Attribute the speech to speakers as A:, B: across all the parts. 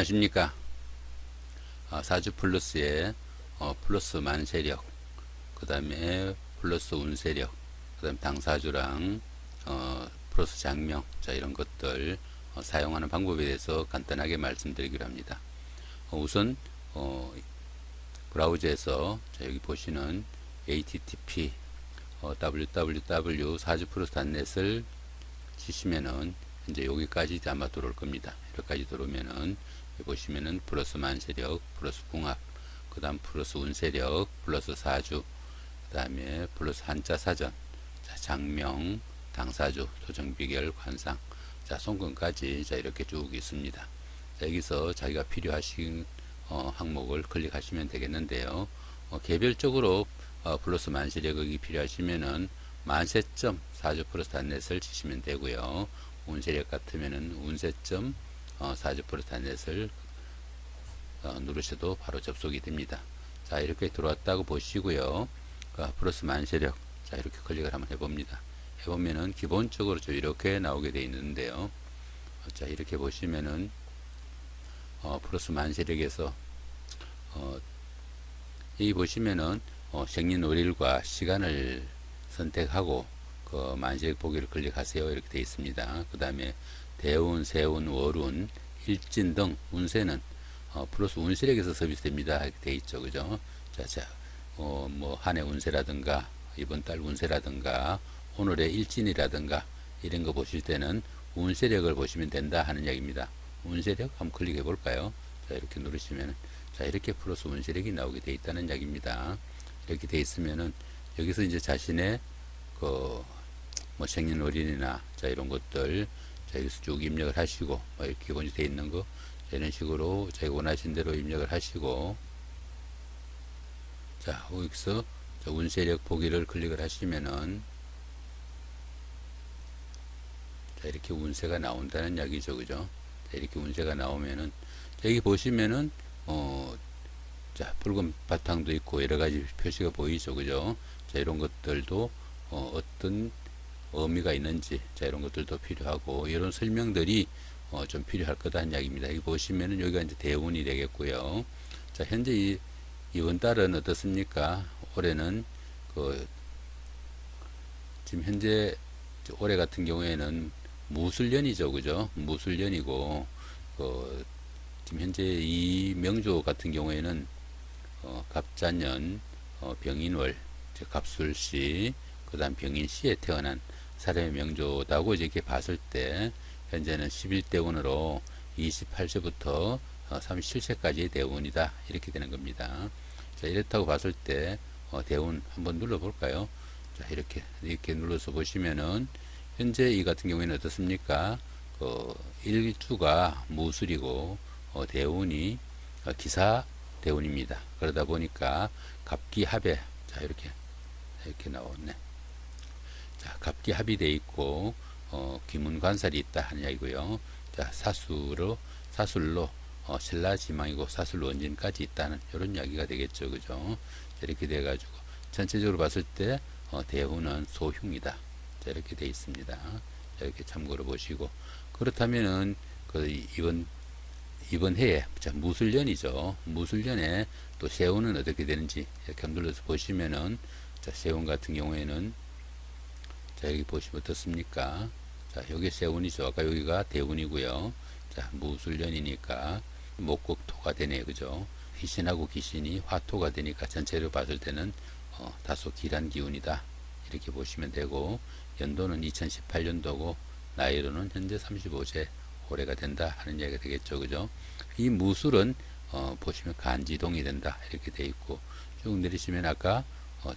A: 안녕하십니까. 사주 플러스의 플러스 만세력, 그 다음에 플러스 운세력, 그 다음에 당사주랑 플러스 장명, 자 이런 것들 사용하는 방법에 대해서 간단하게 말씀드리기로 합니다. 우선 브라우저에서 자 여기 보시는 http www 사주 플러스.net을 치시면은 이제 여기까지 아마 들어올 겁니다. 여기까지 들어오면은 여기 보시면은 플러스 만세력, 플러스 궁합, 그 다음 플러스 운세력, 플러스 사주, 그 다음에 플러스 한자 사전, 자 장명, 당사주, 토정비결, 관상, 자 손금까지 자 이렇게 쭉 있습니다. 자 여기서 자기가 필요하신 항목을 클릭하시면 되겠는데요. 개별적으로 플러스 만세력이 필요하시면은 만세점 사주 플러스.net을 치시면 되고요. 운세력 같으면은 운세점 사주 플러스.net을 누르셔도 바로 접속이 됩니다. 자 이렇게 들어왔다고 보시고요. 플러스 만세력 자 이렇게 클릭을 한번 해봅니다. 해보면은 기본적으로 이렇게 나오게 되어 있는데요. 자 이렇게 보시면은 플러스 만세력에서 여기 보시면은 생년월일과 시간을 선택하고 그 만세력 보기를 클릭하세요. 이렇게 되어 있습니다. 그 다음에 대운, 세운, 월운, 일진 등 운세는 플러스 운세력에서 서비스됩니다. 이렇게 되어 있죠. 그죠? 자, 뭐 한 해 운세라든가 이번 달 운세라든가 오늘의 일진이라든가 이런 거 보실 때는 운세력을 보시면 된다 하는 이야기입니다. 운세력 한번 클릭해 볼까요? 자 이렇게 누르시면 자 이렇게 플러스 운세력이 나오게 되어 있다는 이야기입니다. 이렇게 되어 있으면은 여기서 이제 자신의 뭐 생년월일이나 자 이런 것들 자 여기서 쭉 입력을 하시고 뭐 이렇게 기본이 되어 있는 거 자, 이런 식으로 자기가 원하신 대로 입력을 하시고 자 여기서 자, 운세력 보기를 클릭을 하시면은 자 이렇게 운세가 나온다는 이야기죠. 그죠? 자, 이렇게 운세가 나오면은 자, 여기 보시면은 자 붉은 바탕도 있고 여러가지 표시가 보이죠. 그죠? 자 이런 것들도 어떤 의미가 있는지 자 이런 것들도 필요하고 이런 설명들이 좀 필요할 거다 하는 이야기입니다. 여기 보시면은 여기가 이제 대운이 되겠고요. 자 현재 이번 달은 어떻습니까? 올해는 지금 현재 올해 같은 경우에는 무술년이죠. 그죠? 무술년이고 지금 현재 이 명조 같은 경우에는 갑자년, 병인월, 즉 갑술시, 그 다음 병인시에 태어난 사람의 명조다고 이렇게 봤을 때 현재는 11대운으로 28세부터 37세까지의 대운이다 이렇게 되는 겁니다. 자 이렇다고 봤을 때 대운 한번 눌러 볼까요? 자 이렇게 눌러서 보시면은 현재 이 같은 경우에는 어떻습니까? 일주가 무술이고 대운이 기사 대운입니다. 그러다 보니까 갑기합에 자 이렇게 나왔네. 자 갑기합이 돼 있고 기문관살이 있다 하는 이야기고요. 자 사술로 신라지망이고 사술원진까지 있다는 이런 이야기가 되겠죠. 그죠? 자, 이렇게 돼 가지고 전체적으로 봤을 때 대운은 소흉이다. 자 이렇게 돼 있습니다. 자, 이렇게 참고로 보시고 그렇다면은 이번 해에 자 무술년이죠. 무술년에 또 세운은 어떻게 되는지 이렇게 눌러서 보시면은 자 세운 같은 경우에는 자 여기 보시면 어떻습니까? 자 여기 세운이죠. 아까 여기가 대운이고요. 자 무술년이니까 목국토가 되네요. 그죠? 휘신하고 귀신이 화토가 되니까 전체로 봤을 때는 다소 길한 기운이다. 이렇게 보시면 되고 연도는 2018년도고 나이로는 현재 35세 올해가 된다 하는 이야기가 되겠죠. 그죠? 이 무술은 보시면 간지동이 된다 이렇게 돼 있고 쭉 내리시면 아까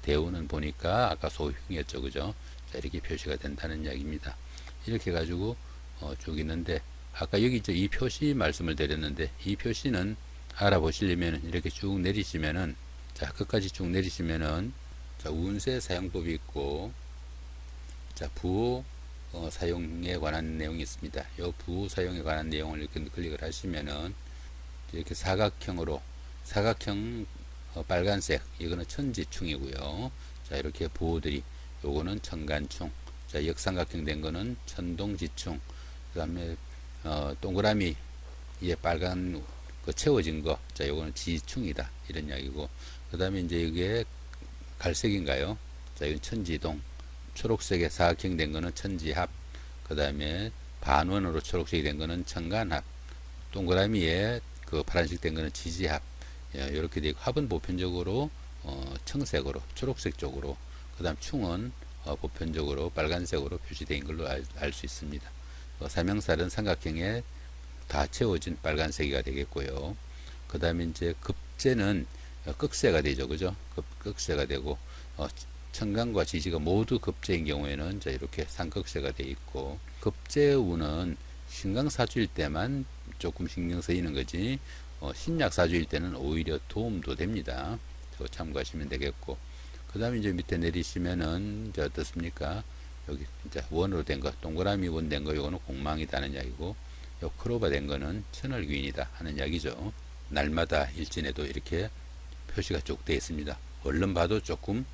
A: 대운은 보니까 아까 소흉이었죠. 그죠? 자 이렇게 표시가 된다는 이야기입니다. 이렇게 가지고 쭉 있는데 아까 여기 이 표시 말씀을 드렸는데 이 표시는 알아보시려면 이렇게 쭉 내리시면은 자 끝까지 쭉 내리시면은 자 운세 사용법이 있고 자 부호 사용에 관한 내용이 있습니다. 이 부호 사용에 관한 내용을 이렇게 클릭을 하시면은 이렇게 사각형 빨간색 이거는 천지충이고요. 자 이렇게 부호들이 요거는 천간충, 자 역삼각형 된 거는 천동지충, 그 다음에 동그라미 예 빨간 그 채워진 거, 자, 요거는 지지충이다. 이런 이야기고, 그 다음에 이제 이게 갈색인가요? 자, 이건 천지동. 초록색에 사각형 된 거는 천지합. 그 다음에 반원으로 초록색이 된 거는 천간합. 동그라미에 그 파란색 된 거는 지지합. 이렇게 되고, 합은 보편적으로 청색으로, 초록색 쪽으로, 그 다음 충은 보편적으로 빨간색으로 표시된 걸로 알 수 있습니다. 삼형살은 삼각형에 다 채워진 빨간색이가 되겠고요. 그 다음에 이제 급제는 극세가 되죠. 그죠? 극세가 되고, 천간과 지지가 모두 급제인 경우에는 자, 이렇게 상극세가 되어 있고, 급제운은 신강사주일 때만 조금 신경 쓰이는 거지, 신약사주일 때는 오히려 도움도 됩니다. 그거 참고하시면 되겠고, 그 다음에 이제 밑에 내리시면은, 이제 어떻습니까? 여기 이제 원으로 된 거, 동그라미 원 된 거, 요거는 공망이다는 이야기고, 요 크로바 된 거는 천을귀인이다 하는 이야기죠. 날마다 일진에도 이렇게 표시가 쭉 되어 있습니다. 얼른 봐도 조금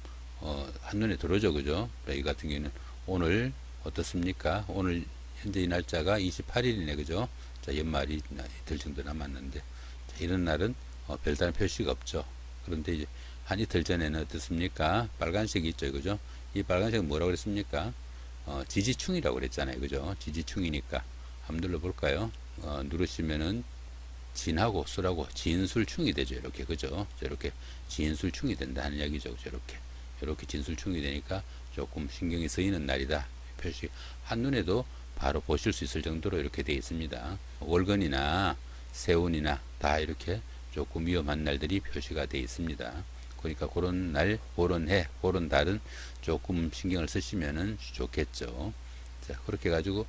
A: 한눈에 들어오죠. 그죠? 이 같은 경우는 오늘 어떻습니까? 오늘 현재 이 날짜가 28일이네. 그죠? 자, 연말이 이틀 정도 남았는데, 자, 이런 날은 별다른 표시가 없죠. 그런데 이제 한 이틀 전에는 어떻습니까? 빨간색이 있죠. 그죠? 이 빨간색은 뭐라고 그랬습니까? 지지충이라고 그랬잖아요. 그죠? 지지충이니까 한번 눌러볼까요? 누르시면은 진하고 술하고 진술충이 되죠. 이렇게. 그죠? 이렇게 진술충이 된다는 이야기죠. 이렇게 진술충이 되니까 조금 신경이 쓰이는 날이다. 표시 한눈에도 바로 보실 수 있을 정도로 이렇게 되어 있습니다. 월건이나 세운이나 다 이렇게 조금 위험한 날들이 표시가 되어 있습니다. 그러니까 그런 날, 그런 해, 그런 달은 조금 신경을 쓰시면 좋겠죠. 자, 그렇게 해가지고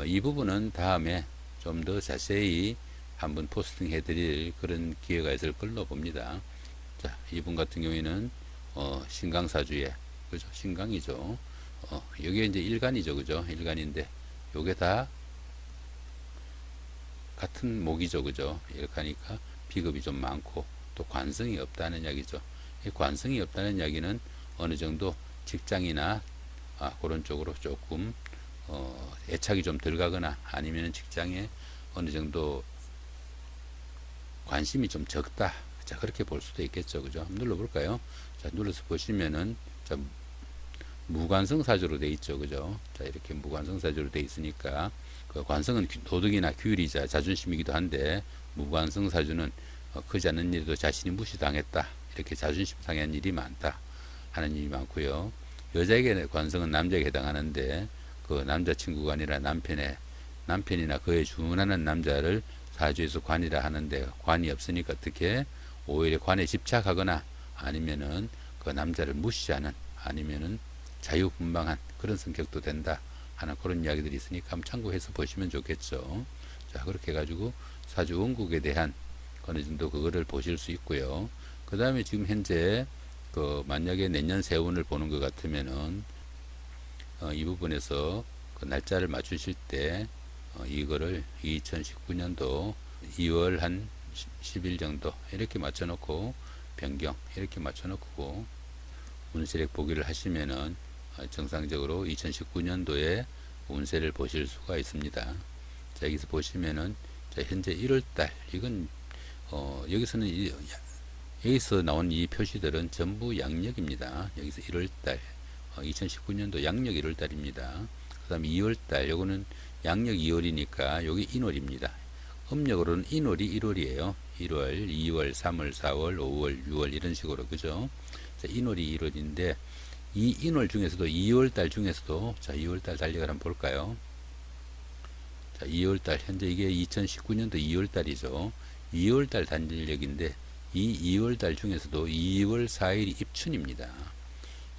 A: 이 부분은 다음에 좀 더 자세히 한번 포스팅 해드릴 그런 기회가 있을 걸로 봅니다. 자, 이분 같은 경우에는 신강사주에, 그죠? 신강이죠. 여기에 이제 일간이죠. 그죠? 일간인데, 요게 다 같은 목이죠. 그죠? 이렇게 하니까 비급이 좀 많고, 또 관성이 없다는 이야기죠. 이 관성이 없다는 이야기는 어느 정도 직장이나 그런 쪽으로 조금 애착이 좀 덜 가거나 아니면 직장에 어느 정도 관심이 좀 적다. 자, 그렇게 볼 수도 있겠죠. 그죠? 한번 눌러볼까요? 자, 눌러서 보시면은, 자, 무관성 사주로 돼 있죠. 그죠? 자, 이렇게 무관성 사주로 돼 있으니까, 그 관성은 도덕이나 규율이자 자존심이기도 한데, 무관성 사주는 크지 않은 일에도 자신이 무시당했다. 이렇게 자존심 상한 일이 많다. 하는 일이 많고요. 여자에게 관성은 남자에게 해당하는데, 그 남자친구가 아니라 남편이나 그에 준하는 남자를 사주에서 관이라 하는데, 관이 없으니까 어떻게 오히려 관에 집착하거나 아니면은 그 남자를 무시하는 아니면은 자유분방한 그런 성격도 된다 하는 그런 이야기들이 있으니까 한번 참고해서 보시면 좋겠죠. 자, 그렇게 해가지고 사주 원국에 대한 어느 정도 그거를 보실 수 있고요. 그 다음에 지금 현재 그 만약에 내년 세운을 보는 것 같으면은 이 부분에서 그 날짜를 맞추실 때 이거를 2019년도 2월 한 10일 정도 이렇게 맞춰놓고 변경 이렇게 맞춰놓고 운세력 보기를 하시면은 정상적으로 2019년도에 운세를 보실 수가 있습니다. 자, 여기서 보시면은 자, 현재 1월달 이건 여기서 나온 이 표시들은 전부 양력입니다. 여기서 1월달 2019년도 양력 1월달입니다. 그 다음에 2월달 요거는 양력 2월이니까 여기 인월입니다. 음력으로는 인월이 1월이에요. 1월, 2월, 3월, 4월, 5월, 6월 이런 식으로 그죠? 자, 인월이 1월인데 이 인월 중에서도 2월달 중에서도 자 2월달 달력을 한번 볼까요? 자 2월달 현재 이게 2019년도 2월달이죠. 2월달 달력인데 이 2월달 중에서도 2월 4일이 입춘입니다.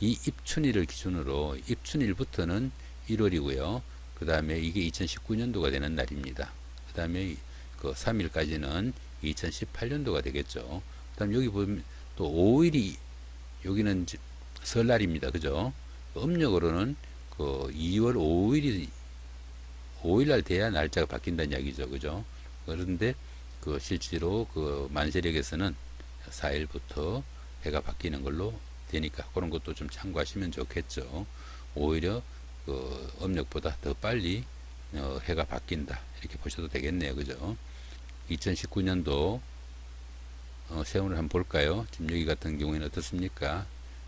A: 이 입춘일을 기준으로 입춘일부터는 1월이고요. 그 다음에 이게 2019년도가 되는 날입니다. 그 다음에 그 3일까지는 2018년도가 되겠죠. 그 다음 여기 보면 또 5일이 여기는 설날입니다. 그죠? 음력으로는 그 2월 5일날 돼야 날짜가 바뀐다는 이야기죠. 그죠? 그런데 그 실제로 그 만세력에서는 4일부터 해가 바뀌는 걸로 되니까 그런 것도 좀 참고하시면 좋겠죠. 오히려 그 음력보다 더 빨리 해가 바뀐다 이렇게 보셔도 되겠네요. 그죠? 2019년도 세운을 한번 볼까요? 지금 여기 같은 경우에는 어떻습니까?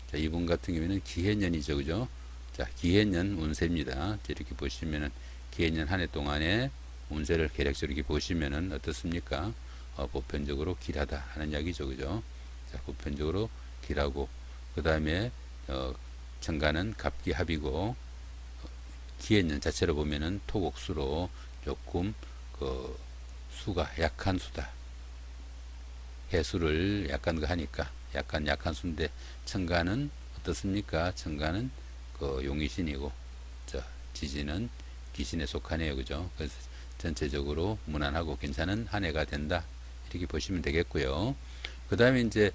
A: 자, 이번 같은 경우에는 기해년이죠, 그죠? 자, 기해년 운세입니다. 이렇게 보시면은 기해년 한 해 동안에 운세를 계략적으로 이렇게 보시면은 어떻습니까? 보편적으로 길하다 하는 이야기죠, 그죠? 자, 보편적으로 길하고, 그 다음에 정가는 갑기합이고, 기해년 자체로 보면은 토곡수로 조금 그 수가 약한 수다. 해수를 약간 그 하니까 약한 수인데, 청가는 어떻습니까? 청가는 그 용의신이고, 저 지지는 귀신에 속하네요, 그죠? 그래서 전체적으로 무난하고 괜찮은 한 해가 된다, 이렇게 보시면 되겠고요. 그 다음에 이제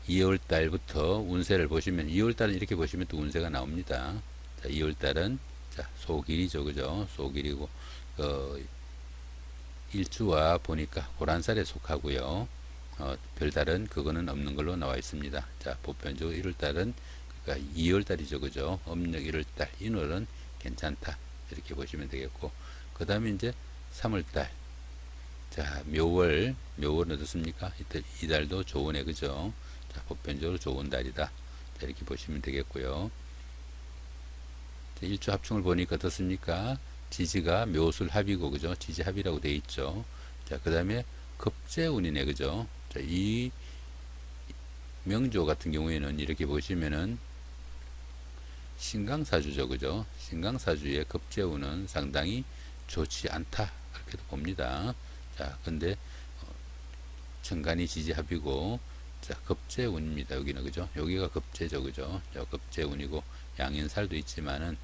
A: 2월 달부터 운세를 보시면, 2월 달은 이렇게 보시면 또 운세가 나옵니다. 자, 2월 달은 자, 소길이죠, 그죠? 소길이고, 일주와 보니까 고란살에 속하고요. 별달은 그거는 없는 걸로 나와 있습니다. 자, 보편적으로 1월달은 그러니까 2월달이죠, 그죠? 음력 1월달, 인월은 괜찮다, 이렇게 보시면 되겠고, 그 다음에 이제 3월달, 자, 묘월은 어떻습니까? 이달도 좋은 해, 그죠? 자, 보편적으로 좋은 달이다, 자, 이렇게 보시면 되겠고요. 자, 일주 합충을 보니까 어떻습니까? 지지가 묘술 합이고, 그죠? 지지 합이라고 되어 있죠. 자, 그 다음에 급제운이네, 그죠? 자, 이 명조 같은 경우에는 이렇게 보시면은 신강사주죠, 그죠? 신강사주의 급제운은 상당히 좋지 않다, 그렇게도 봅니다. 자, 근데 정간이 지지합이고, 자, 급제운입니다, 여기는, 그죠? 여기가 급제죠, 그죠? 자, 급제운이고, 양인살도 있지만은,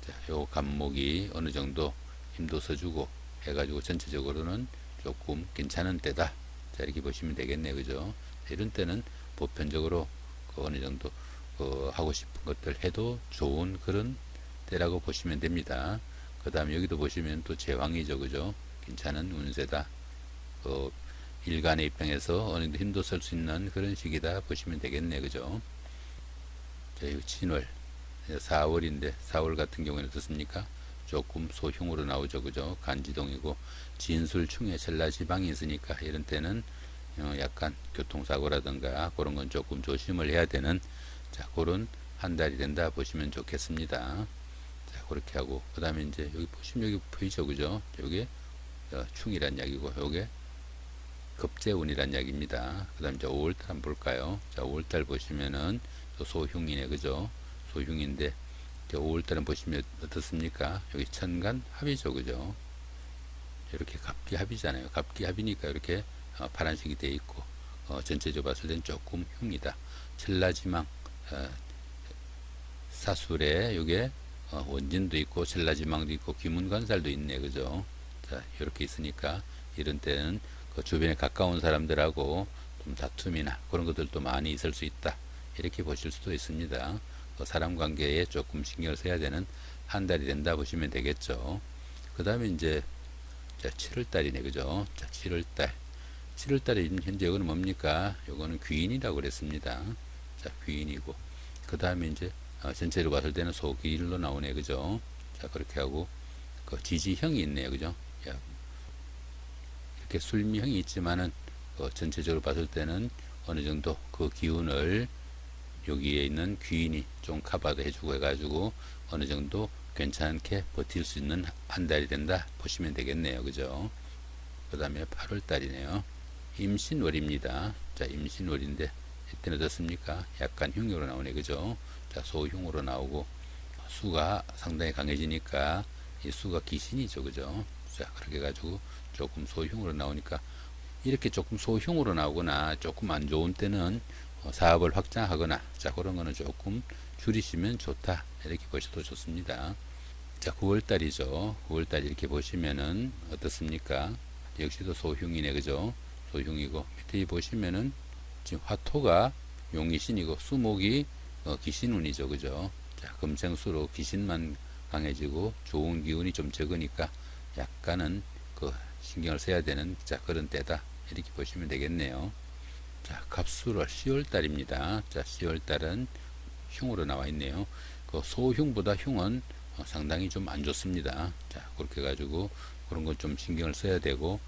A: 자, 요 간목이 어느 정도 힘도 써주고 해가지고 전체적으로는 조금 괜찮은 때다, 자, 이렇게 보시면 되겠네요, 그죠? 이런 때는 보편적으로 그 어느 정도 하고 싶은 것들 해도 좋은 그런 때라고 보시면 됩니다. 그 다음에 여기도 보시면 또 제왕이죠, 그죠? 괜찮은 운세다. 일간의 입장에서 어느 정도 힘도 쓸 수 있는 그런 시기다 보시면 되겠네, 그죠? 자, 이 진월 4월인데 4월 같은 경우에는 어떻습니까? 조금 소흉으로 나오죠, 그죠? 간지동이고 진술충에 전라지방이 있으니까 이런 때는 약간 교통사고라든가 그런 건 조금 조심을 해야 되는, 자, 그런 한 달이 된다 보시면 좋겠습니다. 자, 그렇게 하고, 그 다음에 이제 여기 보시면 여기 보이죠, 그죠? 요게 충이란 약이고, 요게 급제운이란 약입니다. 그 다음에 이제 5월달 한번 볼까요? 자, 5월달 보시면은 소흉이네, 그죠? 소흉인데, 5월달은 보시면 어떻습니까? 여기 천간 합이죠, 그죠? 이렇게 갑기 합이잖아요. 갑기 합이니까 이렇게 파란색이 되어 있고, 전체적으로 봤을 땐 조금 흉이다. 전라지망, 사술에 요게 원진도 있고 전라지망도 있고 귀문관살도 있네, 그죠? 자, 이렇게 있으니까 이런 때는 그 주변에 가까운 사람들하고 좀 다툼이나 그런 것들도 많이 있을 수 있다, 이렇게 보실 수도 있습니다. 사람 관계에 조금 신경을 써야 되는 한 달이 된다 보시면 되겠죠. 그 다음에 이제 자, 7월달이네, 그죠? 자, 7월달. 7월달에 현재 이거는 뭡니까? 이거는 귀인이라고 그랬습니다. 자, 귀인이고. 그 다음에 이제 전체로 봤을 때는 소길로 나오네, 그죠? 자, 그렇게 하고, 그 지지형이 있네요, 그죠? 야, 이렇게 술미형이 있지만은, 전체적으로 봤을 때는 어느 정도 그 기운을 여기에 있는 귀인이 좀 커버도 해주고 해가지고 어느 정도 괜찮게 버틸 수 있는 한 달이 된다 보시면 되겠네요, 그죠? 그 다음에 8월달이네요. 임신월입니다. 자, 임신월인데 이때는 어떻습니까? 약간 흉으로 나오네, 그죠? 자, 소흉으로 나오고 수가 상당히 강해지니까 이 수가 귀신이죠, 그죠? 자, 그렇게 해가지고 조금 소흉으로 나오니까, 이렇게 조금 소흉으로 나오거나 조금 안 좋은 때는 사업을 확장하거나, 자, 그런 거는 조금 줄이시면 좋다, 이렇게 보셔도 좋습니다. 자, 9월달이죠. 9월달 이렇게 보시면은 어떻습니까? 역시도 소흉이네, 그죠? 소흉이고, 밑에 보시면은 지금 화토가 용이신이고 수목이 기신운이죠, 그죠? 자, 금생수로 기신만 강해지고 좋은 기운이 좀 적으니까 약간은 그 신경을 써야 되는, 자, 그런 때다, 이렇게 보시면 되겠네요. 자, 갑수월 10월달입니다. 자, 10월달은 흉으로 나와 있네요. 그 소흉보다 흉은 상당히 좀 안 좋습니다. 자, 그렇게 해가지고 그런 건 좀 신경을 써야 되고,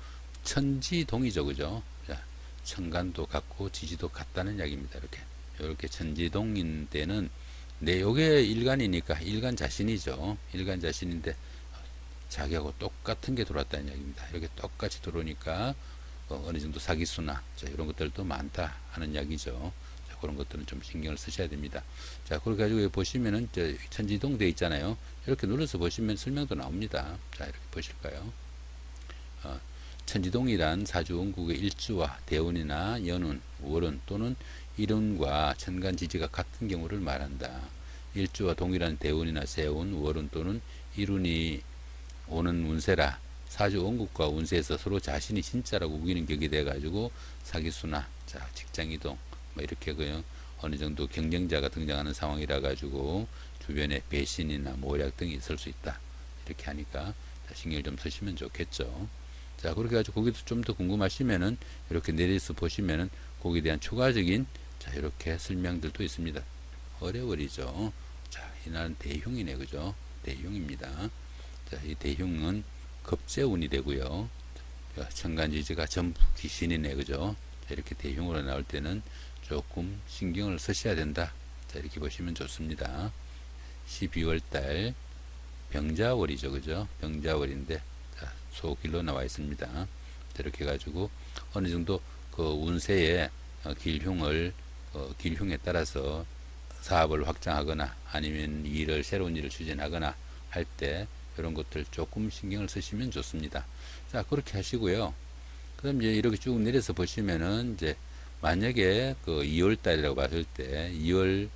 A: 천지동이죠, 그죠? 자, 천간도 같고 지지도 같다는 이야기입니다. 이렇게 천지동인 때는 요게 일간이니까 일간 자신이죠. 일간 자신인데 자기하고 똑같은 게 들어왔다는 이야기입니다. 이렇게 똑같이 들어오니까 어느 정도 사기수나 이런 것들도 많다 하는 이야기죠. 자, 그런 것들은 좀 신경을 쓰셔야 됩니다. 자, 그렇게 가지고 보시면은 천지동 돼 있잖아요. 이렇게 눌러서 보시면 설명도 나옵니다. 자, 이렇게 보실까요? 천지동이란 사주원국의 일주와 대운이나 연운, 월운 또는 일운과 천간지지가 같은 경우를 말한다. 일주와 동일한 대운이나 세운, 월운 또는 일운이 오는 운세라 사주 원국과 운세에서 서로 자신이 진짜라고 우기는 격이 돼가지고 사기수나 직장이동 이렇게 어느 정도 경쟁자가 등장하는 상황이라 가지고 주변에 배신이나 모략 등이 있을 수 있다. 이렇게 하니까 신경을 좀 쓰시면 좋겠죠. 자, 그렇게 가지고 거기도 좀 더 궁금하시면은 이렇게 내려서 보시면은 거기에 대한 추가적인 이렇게 설명들도 있습니다. 어려워리죠. 자, 이날은 대흉이네, 그죠? 대흉입니다. 자, 이 대흉은 급재운이 되고요. 천간지지가 전부 귀신이네, 그죠? 자, 이렇게 대흉으로 나올 때는 조금 신경을 쓰셔야 된다. 자, 이렇게 보시면 좋습니다. 12월달 병자월이죠, 그죠? 병자월인데 소길로 나와 있습니다. 자, 이렇게 가지고 어느 정도 그 운세의 길흉에 따라서 사업을 확장하거나 아니면 새로운 일을 추진하거나 할 때 이런 것들 조금 신경을 쓰시면 좋습니다. 자, 그렇게 하시고요. 그럼 이제 이렇게 쭉 내려서 보시면은 이제 만약에 그 2월 달이라고 봤을 때 2월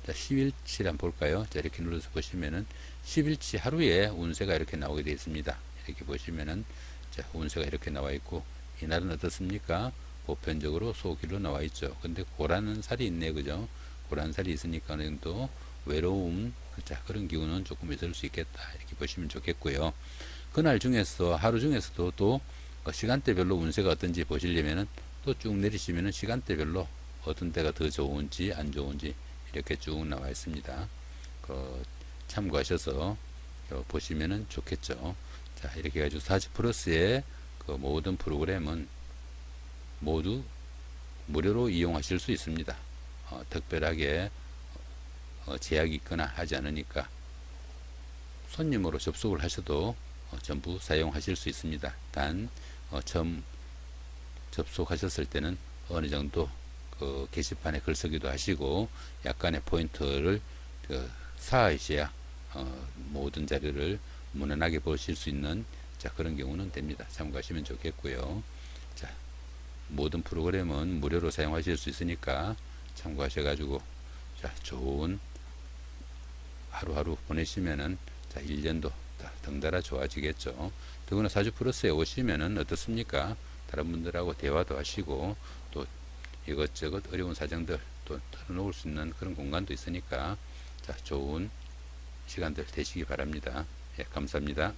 A: 10일치 한번 볼까요? 자, 이렇게 눌러서 보시면은 10일치 하루에 운세가 이렇게 나오게 되어 있습니다. 이렇게 보시면은 자, 운세가 이렇게 나와 있고 이날은 어떻습니까? 보편적으로 소길로 나와 있죠. 근데 고라는 살이 있네, 그죠? 고라는 살이 있으니까 어느 정도 외로움, 자, 그런 기운은 조금 있을 수 있겠다. 이렇게 보시면 좋겠고요. 그날 중에서 하루 중에서도 또 시간대별로 운세가 어떤지 보시려면은 또 쭉 내리시면은 시간대별로 어떤 때가 더 좋은지 안 좋은지 이렇게 쭉 나와 있습니다. 참고하셔서 보시면은 좋겠죠. 자, 이렇게 해가지고 사주 플러스의 그 모든 프로그램은 모두 무료로 이용하실 수 있습니다. 특별하게 제약이 있거나 하지 않으니까 손님으로 접속을 하셔도 전부 사용하실 수 있습니다. 단 처음 접속하셨을 때는 어느 정도 그 게시판에 글쓰기도 하시고 약간의 포인트를 쌓으셔야 모든 자료를 무난하게 보실 수 있는 그런 경우는 됩니다. 참고하시면 좋겠고요. 자, 모든 프로그램은 무료로 사용하실 수 있으니까 참고하셔가지고 좋은 하루하루 보내시면은 1년도 덩달아 좋아지겠죠. 더구나 사주 플러스에 오시면은 어떻습니까? 다른 분들하고 대화도 하시고 또 이것저것 어려운 사정들 또 털어놓을 수 있는 그런 공간도 있으니까 좋은 시간들 되시기 바랍니다. 예, 감사합니다.